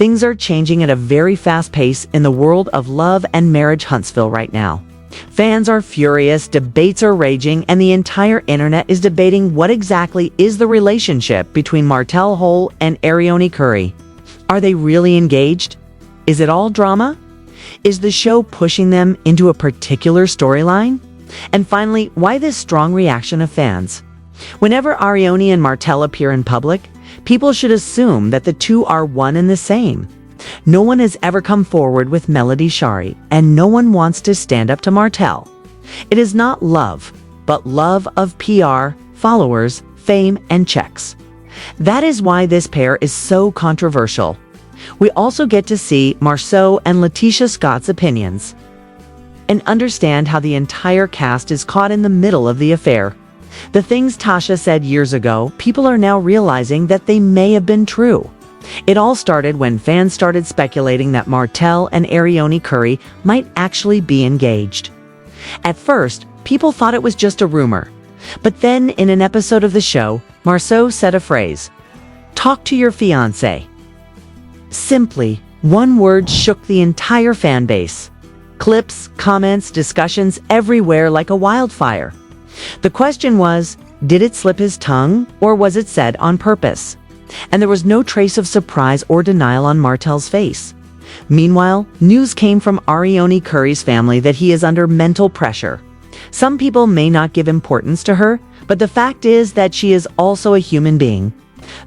Things are changing at a very fast pace in the world of love and marriage Huntsville right now. Fans are furious, debates are raging, and the entire internet is debating what exactly is the relationship between Martell Holt and Arionne Curry. Are they really engaged? Is it all drama? Is the show pushing them into a particular storyline? And finally, why this strong reaction of fans? Whenever Arionne and Martell appear in public, people should assume that the two are one and the same. No one has ever come forward with Melody Shari, and no one wants to stand up to Martell. It is not love, but love of PR, followers, fame, and checks. That is why this pair is so controversial. We also get to see Marceau and Letitia Scott's opinions, and understand how the entire cast is caught in the middle of the affair. The things Tasha said years ago, people are now realizing that they may have been true. It all started when fans started speculating that Martell and Arionne Curry might actually be engaged. At first, people thought it was just a rumor. But then, in an episode of the show, Marceau said a phrase, "Talk to your fiancé." Simply, one word shook the entire fan base. Clips, comments, discussions everywhere like a wildfire. The question was, did it slip his tongue, or was it said on purpose? And there was no trace of surprise or denial on Martell's face. Meanwhile, news came from Arionne Curry's family that he is under mental pressure. Some people may not give importance to her, but the fact is that she is also a human being.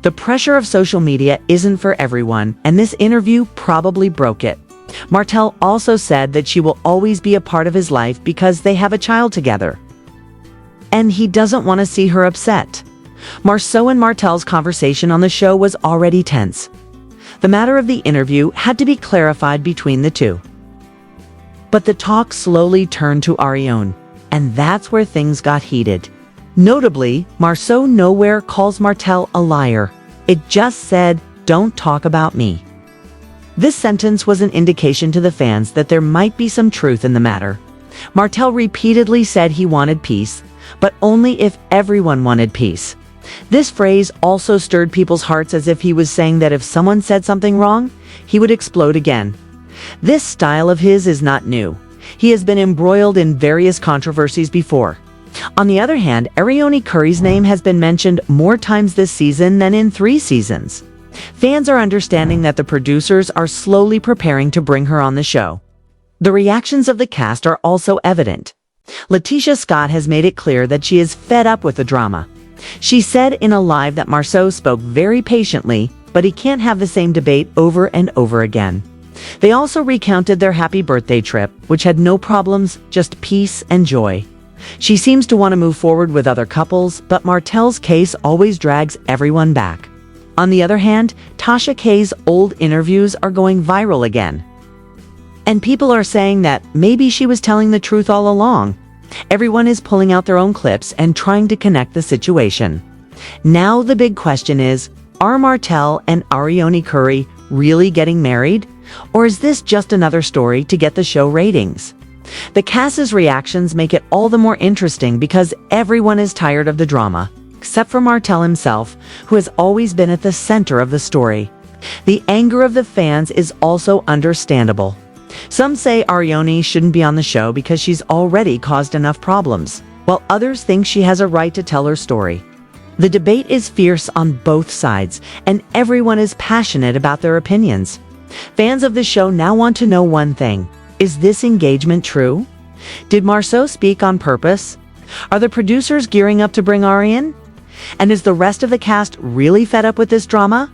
The pressure of social media isn't for everyone, and this interview probably broke it. Martell also said that she will always be a part of his life because they have a child together, and he doesn't want to see her upset. Marceau and Martell's conversation on the show was already tense. The matter of the interview had to be clarified between the two. But the talk slowly turned to Arionne, and that's where things got heated. Notably, Marceau nowhere calls Martell a liar. It just said, "Don't talk about me." This sentence was an indication to the fans that there might be some truth in the matter. Martell repeatedly said he wanted peace, but only if everyone wanted peace. This phrase also stirred people's hearts, as if he was saying that if someone said something wrong, he would explode again. This style of his is not new. He has been embroiled in various controversies before. On the other hand, Arionne Curry's name has been mentioned more times this season than in 3 seasons. Fans are understanding that the producers are slowly preparing to bring her on the show. The reactions of the cast are also evident. Letitia Scott has made it clear that she is fed up with the drama. She said in a live that Marceau spoke very patiently, but he can't have the same debate over and over again. They also recounted their happy birthday trip, which had no problems, just peace and joy. She seems to want to move forward with other couples, but Martell's case always drags everyone back. On the other hand, Tasha K's old interviews are going viral again. And people are saying that maybe she was telling the truth all along. Everyone is pulling out their own clips and trying to connect the situation. Now the big question is, are Martell and Arionne Curry really getting married? Or is this just another story to get the show ratings? The cast's reactions make it all the more interesting because everyone is tired of the drama, except for Martell himself, who has always been at the center of the story. The anger of the fans is also understandable. Some say Arionne shouldn't be on the show because she's already caused enough problems, while others think she has a right to tell her story. The debate is fierce on both sides, and everyone is passionate about their opinions. Fans of the show now want to know one thing. Is this engagement true? Did Marceau speak on purpose? Are the producers gearing up to bring Ari in? And is the rest of the cast really fed up with this drama?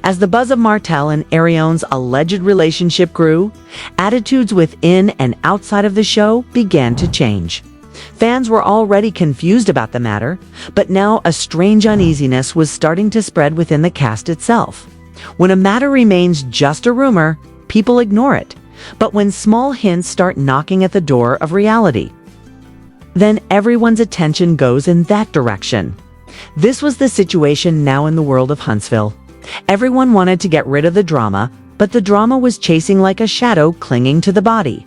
As the buzz of Martell and Arionne's alleged relationship grew, attitudes within and outside of the show began to change. Fans were already confused about the matter, but now a strange uneasiness was starting to spread within the cast itself. When a matter remains just a rumor, people ignore it. But when small hints start knocking at the door of reality, then everyone's attention goes in that direction. This was the situation now in the world of Huntsville. Everyone wanted to get rid of the drama, but the drama was chasing like a shadow clinging to the body.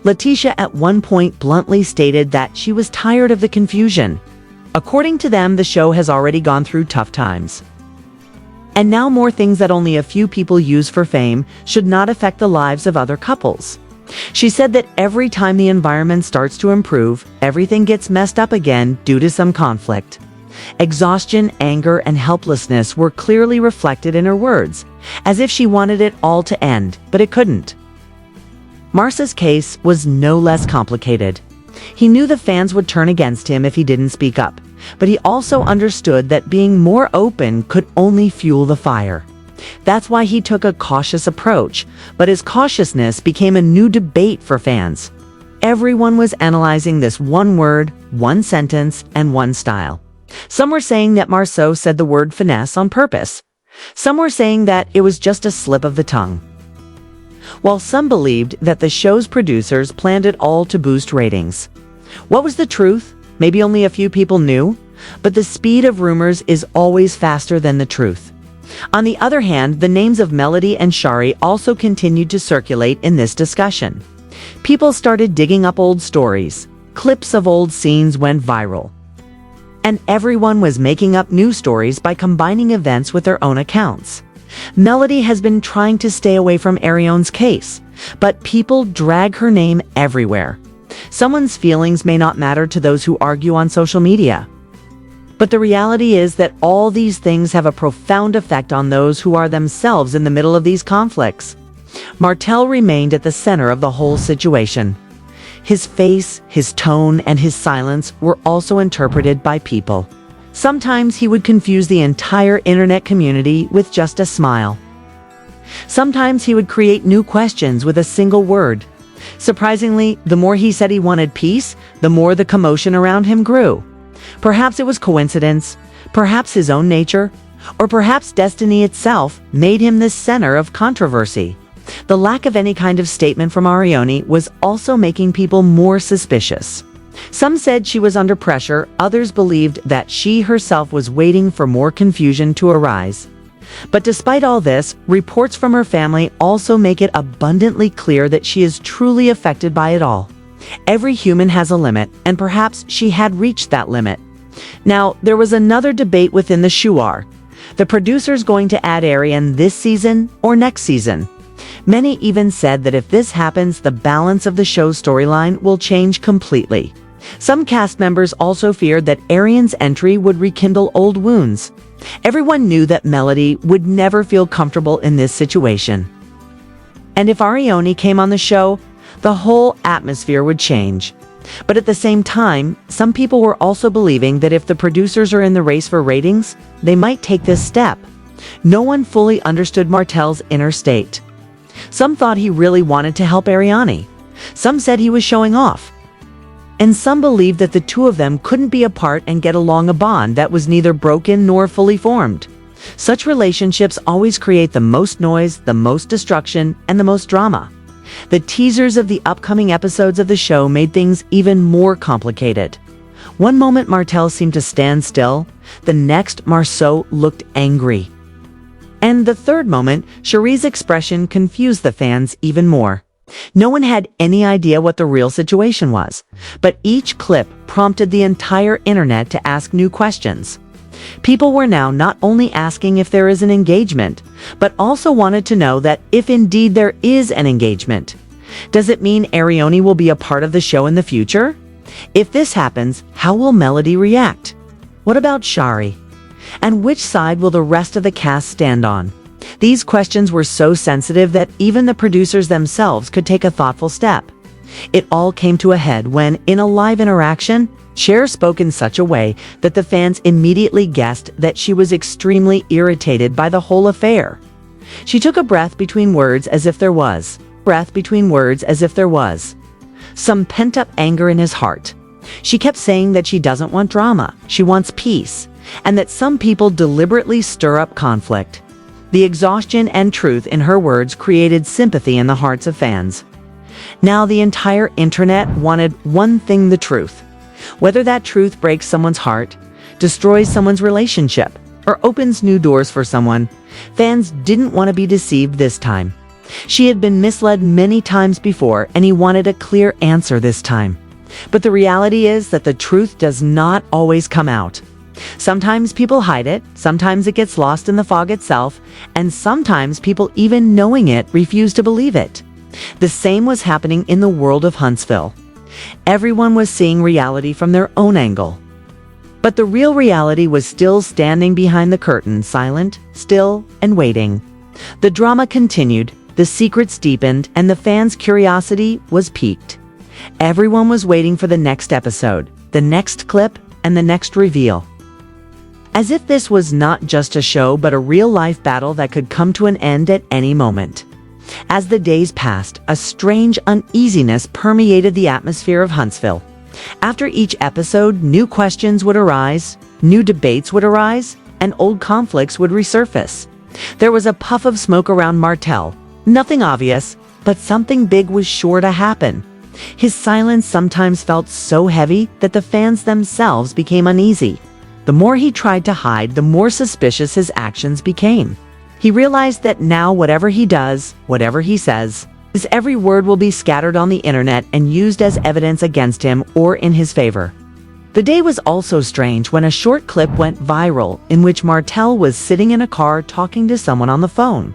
Letitia at one point bluntly stated that she was tired of the confusion. According to them, the show has already gone through tough times. And now more things that only a few people use for fame should not affect the lives of other couples. She said that every time the environment starts to improve, everything gets messed up again due to some conflict. Exhaustion, anger, and helplessness were clearly reflected in her words, as if she wanted it all to end, but it couldn't. Marce's case was no less complicated. He knew the fans would turn against him if he didn't speak up, but he also understood that being more open could only fuel the fire. That's why he took a cautious approach, but his cautiousness became a new debate for fans. Everyone was analyzing this one word, one sentence, and one style. Some were saying that Marceau said the word finesse on purpose. Some were saying that it was just a slip of the tongue. While some believed that the show's producers planned it all to boost ratings. What was the truth? Maybe only a few people knew, but the speed of rumors is always faster than the truth. On the other hand, the names of Melody and Shari also continued to circulate in this discussion. People started digging up old stories. Clips of old scenes went viral. And everyone was making up new stories by combining events with their own accounts. Melody has been trying to stay away from Arionne's case, but people drag her name everywhere. Someone's feelings may not matter to those who argue on social media. But the reality is that all these things have a profound effect on those who are themselves in the middle of these conflicts. Martell remained at the center of the whole situation. His face, his tone, and his silence were also interpreted by people. Sometimes he would confuse the entire internet community with just a smile. Sometimes he would create new questions with a single word. Surprisingly, the more he said he wanted peace, the more the commotion around him grew. Perhaps it was coincidence, perhaps his own nature, or perhaps destiny itself made him the center of controversy. The lack of any kind of statement from Arionne was also making people more suspicious. Some said she was under pressure, others believed that she herself was waiting for more confusion to arise. But despite all this, reports from her family also make it abundantly clear that she is truly affected by it all. Every human has a limit, and perhaps she had reached that limit. Now, there was another debate within the Shuar. The producers going to add Arionne this season or next season? Many even said that if this happens, the balance of the show's storyline will change completely. Some cast members also feared that Arionne's entry would rekindle old wounds. Everyone knew that Melody would never feel comfortable in this situation. And if Arionne came on the show, the whole atmosphere would change. But at the same time, some people were also believing that if the producers are in the race for ratings, they might take this step. No one fully understood Martell's inner state. Some thought he really wanted to help Arionne. Some said he was showing off. And some believed that the two of them couldn't be apart and get along a bond that was neither broken nor fully formed. Such relationships always create the most noise, the most destruction, and the most drama. The teasers of the upcoming episodes of the show made things even more complicated. One moment Martell seemed to stand still, the next Marceau looked angry. And the third moment, Shari's expression confused the fans even more. No one had any idea what the real situation was, but each clip prompted the entire internet to ask new questions. People were now not only asking if there is an engagement, but also wanted to know that if indeed there is an engagement. Does it mean Arionne will be a part of the show in the future? If this happens, how will Melody react? What about Shari? And which side will the rest of the cast stand on? These questions were so sensitive that even the producers themselves could take a thoughtful step. It all came to a head when, in a live interaction, Cher spoke in such a way that the fans immediately guessed that she was extremely irritated by the whole affair. She took a breath between words as if there was some pent-up anger in his heart. She kept saying that she doesn't want drama, she wants peace, and that some people deliberately stir up conflict. The exhaustion and truth in her words created sympathy in the hearts of fans. Now the entire internet wanted one thing: the truth. Whether that truth breaks someone's heart, destroys someone's relationship, or opens new doors for someone, fans didn't want to be deceived this time. She had been misled many times before, and he wanted a clear answer this time. But the reality is that the truth does not always come out. Sometimes people hide it, sometimes it gets lost in the fog itself, and sometimes people, even knowing it, refuse to believe it. The same was happening in the world of Huntsville. Everyone was seeing reality from their own angle. But the real reality was still standing behind the curtain, silent, still, and waiting. The drama continued, the secrets deepened, and the fans' curiosity was piqued. Everyone was waiting for the next episode, the next clip, and the next reveal. As if this was not just a show but a real-life battle that could come to an end at any moment. As the days passed, a strange uneasiness permeated the atmosphere of Huntsville. After each episode, new questions would arise, new debates would arise, and old conflicts would resurface. There was a puff of smoke around Martell. Nothing obvious, but something big was sure to happen. His silence sometimes felt so heavy that the fans themselves became uneasy. The more he tried to hide, the more suspicious his actions became. He realized that now whatever he does, whatever he says, his every word will be scattered on the internet and used as evidence against him or in his favor. The day was also strange when a short clip went viral in which Martell was sitting in a car talking to someone on the phone.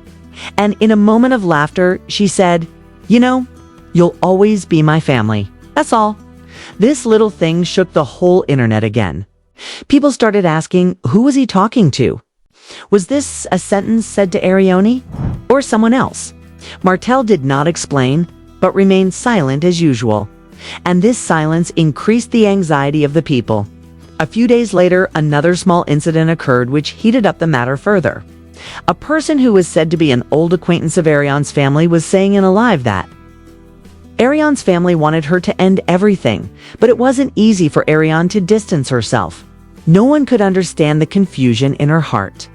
And in a moment of laughter, she said, "You know, you'll always be my family. That's all." This little thing shook the whole internet again. People started asking, who was he talking to? Was this a sentence said to Arionne or someone else? Martell did not explain, but remained silent as usual. And this silence increased the anxiety of the people. A few days later, another small incident occurred which heated up the matter further. A person who was said to be an old acquaintance of Arionne's family was saying in a live that Arionne's family wanted her to end everything, but it wasn't easy for Arionne to distance herself. No one could understand the confusion in her heart.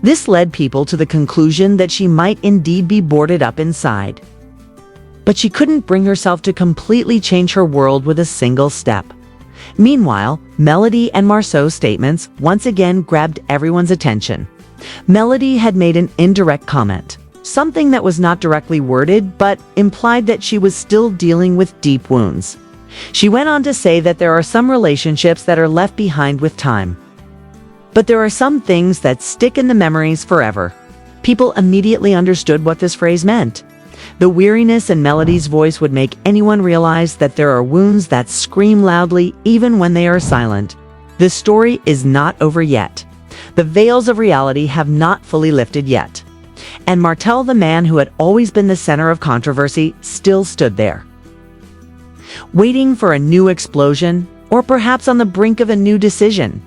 This led people to the conclusion that she might indeed be boarded up inside. But she couldn't bring herself to completely change her world with a single step. Meanwhile, Melody and Marceau's statements once again grabbed everyone's attention. Melody had made an indirect comment, something that was not directly worded but implied that she was still dealing with deep wounds. She went on to say that there are some relationships that are left behind with time. But there are some things that stick in the memories forever. People immediately understood what this phrase meant. The weariness in Melody's voice would make anyone realize that there are wounds that scream loudly even when they are silent. This story is not over yet. The veils of reality have not fully lifted yet. And Martell, the man who had always been the center of controversy, still stood there, waiting for a new explosion, or perhaps on the brink of a new decision.